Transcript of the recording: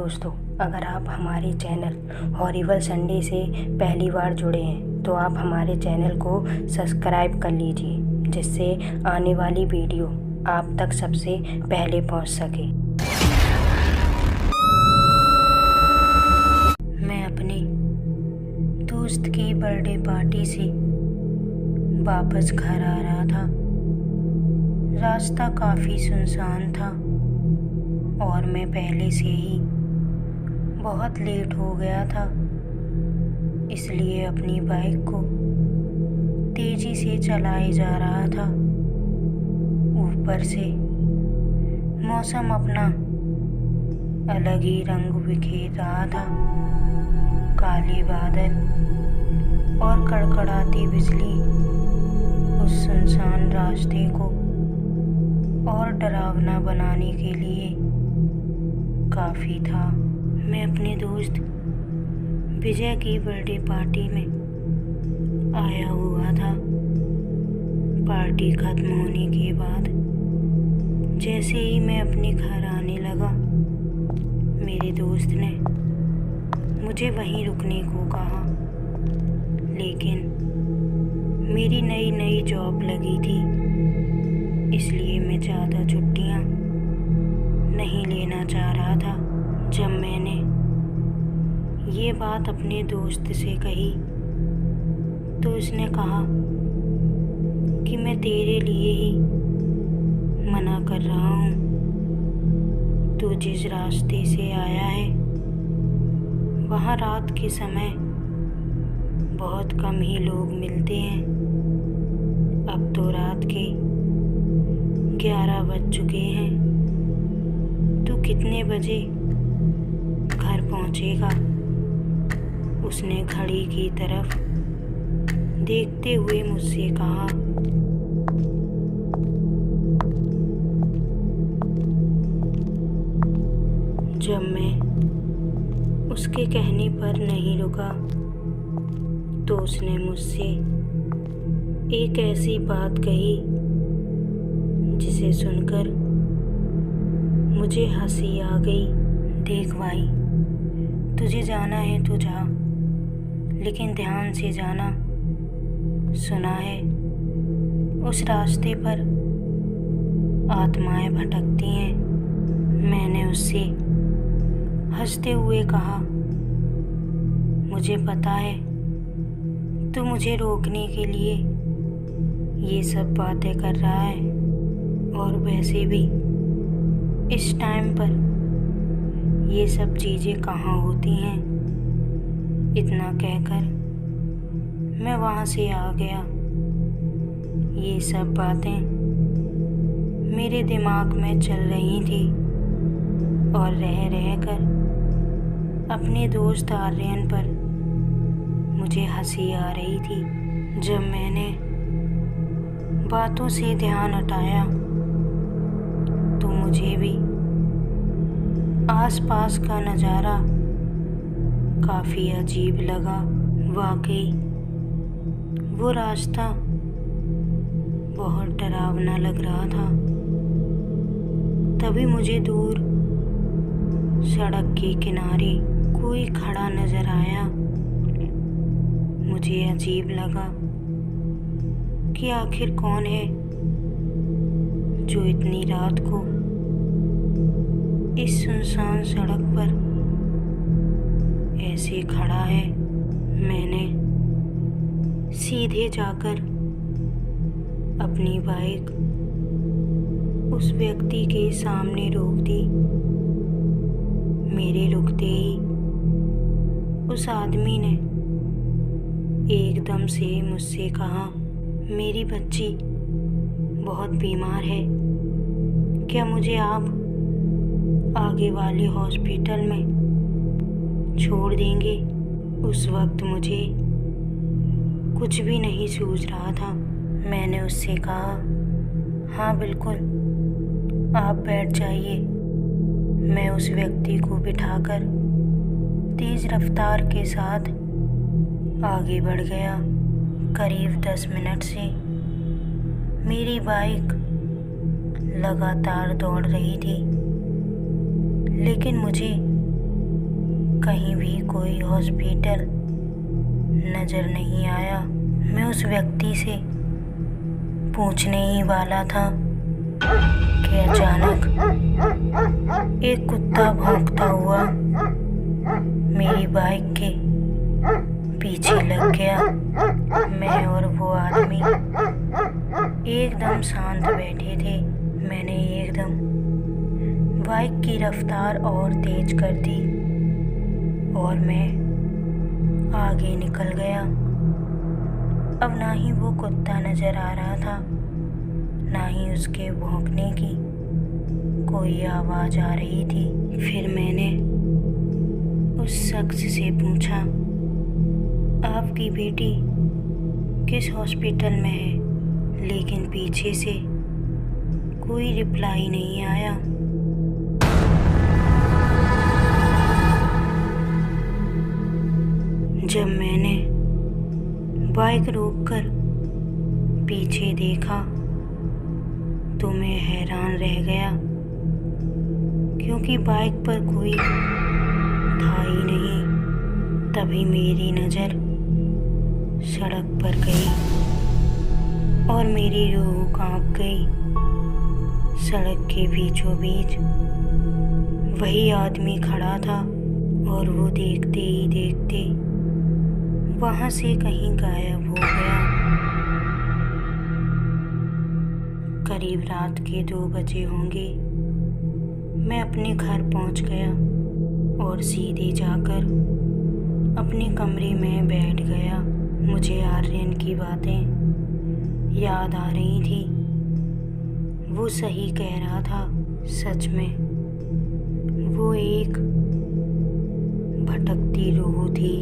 दोस्तों, अगर आप हमारे चैनल हॉरिबल संडे से पहली बार जुड़े हैं तो आप हमारे चैनल को सब्सक्राइब कर लीजिए, जिससे आने वाली वीडियो आप तक सबसे पहले पहुंच सके। मैं अपने दोस्त की बर्थडे पार्टी से वापस घर आ रहा था। रास्ता काफ़ी सुनसान था और मैं पहले से ही बहुत लेट हो गया था, इसलिए अपनी बाइक को तेज़ी से चलाए जा रहा था। ऊपर से मौसम अपना अलग ही रंग बिखेर रहा था। काले बादल और कड़कड़ाती बिजली उस सुनसान रास्ते को और डरावना बनाने के लिए काफ़ी था। मैं अपने दोस्त विजय की बर्थडे पार्टी में आया हुआ था। पार्टी खत्म होने के बाद जैसे ही मैं अपने घर आने लगा, मेरे दोस्त ने मुझे वहीं रुकने को कहा, लेकिन मेरी नई जॉब लगी थी, इसलिए मैं ज़्यादा छुट्टियाँ नहीं लेना चाह रहा था। जब मैंने ये बात अपने दोस्त से कही तो उसने कहा कि मैं तेरे लिए ही मना कर रहा हूँ। तू जिस रास्ते से आया है वहाँ रात के समय बहुत कम ही लोग मिलते हैं। अब तो रात के 11 बज चुके हैं। तू कितने बजे घर पहुँचेगा? उसने घड़ी की तरफ देखते हुए मुझसे कहा। जब मैं उसके कहने पर नहीं रुका तो उसने मुझसे एक ऐसी बात कही जिसे सुनकर मुझे हंसी आ गई। देख भाई, तुझे जाना है तो जा, लेकिन ध्यान से जाना। सुना है उस रास्ते पर आत्माएं भटकती हैं। मैंने उससे हंसते हुए कहा, मुझे पता है तू मुझे रोकने के लिए ये सब बातें कर रहा है, और वैसे भी इस टाइम पर ये सब चीज़ें कहाँ होती हैं। इतना कहकर मैं वहाँ से आ गया। ये सब बातें मेरे दिमाग में चल रही थी और रह कर अपने दोस्त आर्यन पर मुझे हंसी आ रही थी। जब मैंने बातों से ध्यान हटाया तो मुझे भी आसपास का नज़ारा काफ़ी अजीब लगा। वाकई वो रास्ता बहुत डरावना लग रहा था। तभी मुझे दूर सड़क के किनारे कोई खड़ा नज़र आया। मुझे अजीब लगा कि आखिर कौन है जो इतनी रात को इस सुनसान सड़क पर ऐसे खड़ा है। मैंने सीधे जाकर अपनी बाइक उस व्यक्ति के सामने रोक दी। मेरे रुकते ही उस आदमी ने एकदम से मुझसे कहा, मेरी बच्ची बहुत बीमार है, क्या मुझे आप आगे वाले हॉस्पिटल में छोड़ देंगे? उस वक्त मुझे कुछ भी नहीं सूझ रहा था। मैंने उससे कहा, हाँ बिल्कुल, आप बैठ जाइए। मैं उस व्यक्ति को बिठाकर तेज़ रफ्तार के साथ आगे बढ़ गया। करीब 10 मिनट से मेरी बाइक लगातार दौड़ रही थी, लेकिन मुझे कहीं भी कोई हॉस्पिटल नज़र नहीं आया। मैं उस व्यक्ति से पूछने ही वाला था कि अचानक एक कुत्ता भौंकता हुआ मेरी बाइक के पीछे लग गया। मैं और वो आदमी एकदम शांत बैठे थे। मैंने एकदम बाइक की रफ्तार और तेज कर दी और मैं आगे निकल गया। अब ना ही वो कुत्ता नज़र आ रहा था, ना ही उसके भौंकने की कोई आवाज़ आ रही थी। फिर मैंने उस शख्स से पूछा, आपकी बेटी किस हॉस्पिटल में है? लेकिन पीछे से कोई रिप्लाई नहीं आया। जब मैंने बाइक रोककर पीछे देखा तो मैं हैरान रह गया, क्योंकि बाइक पर कोई था ही नहीं। तभी मेरी नज़र सड़क पर गई और मेरी रूह कांप गई। सड़क के बीचों बीच वही आदमी खड़ा था और वो देखते ही देखते वहाँ से कहीं गायब हो गया। करीब रात के 2 बजे होंगे। मैं अपने घर पहुँच गया और सीधे जाकर अपने कमरे में बैठ गया। मुझे आर्यन की बातें याद आ रही थी। वो सही कह रहा था। सच में वो एक भटकती रूह थी।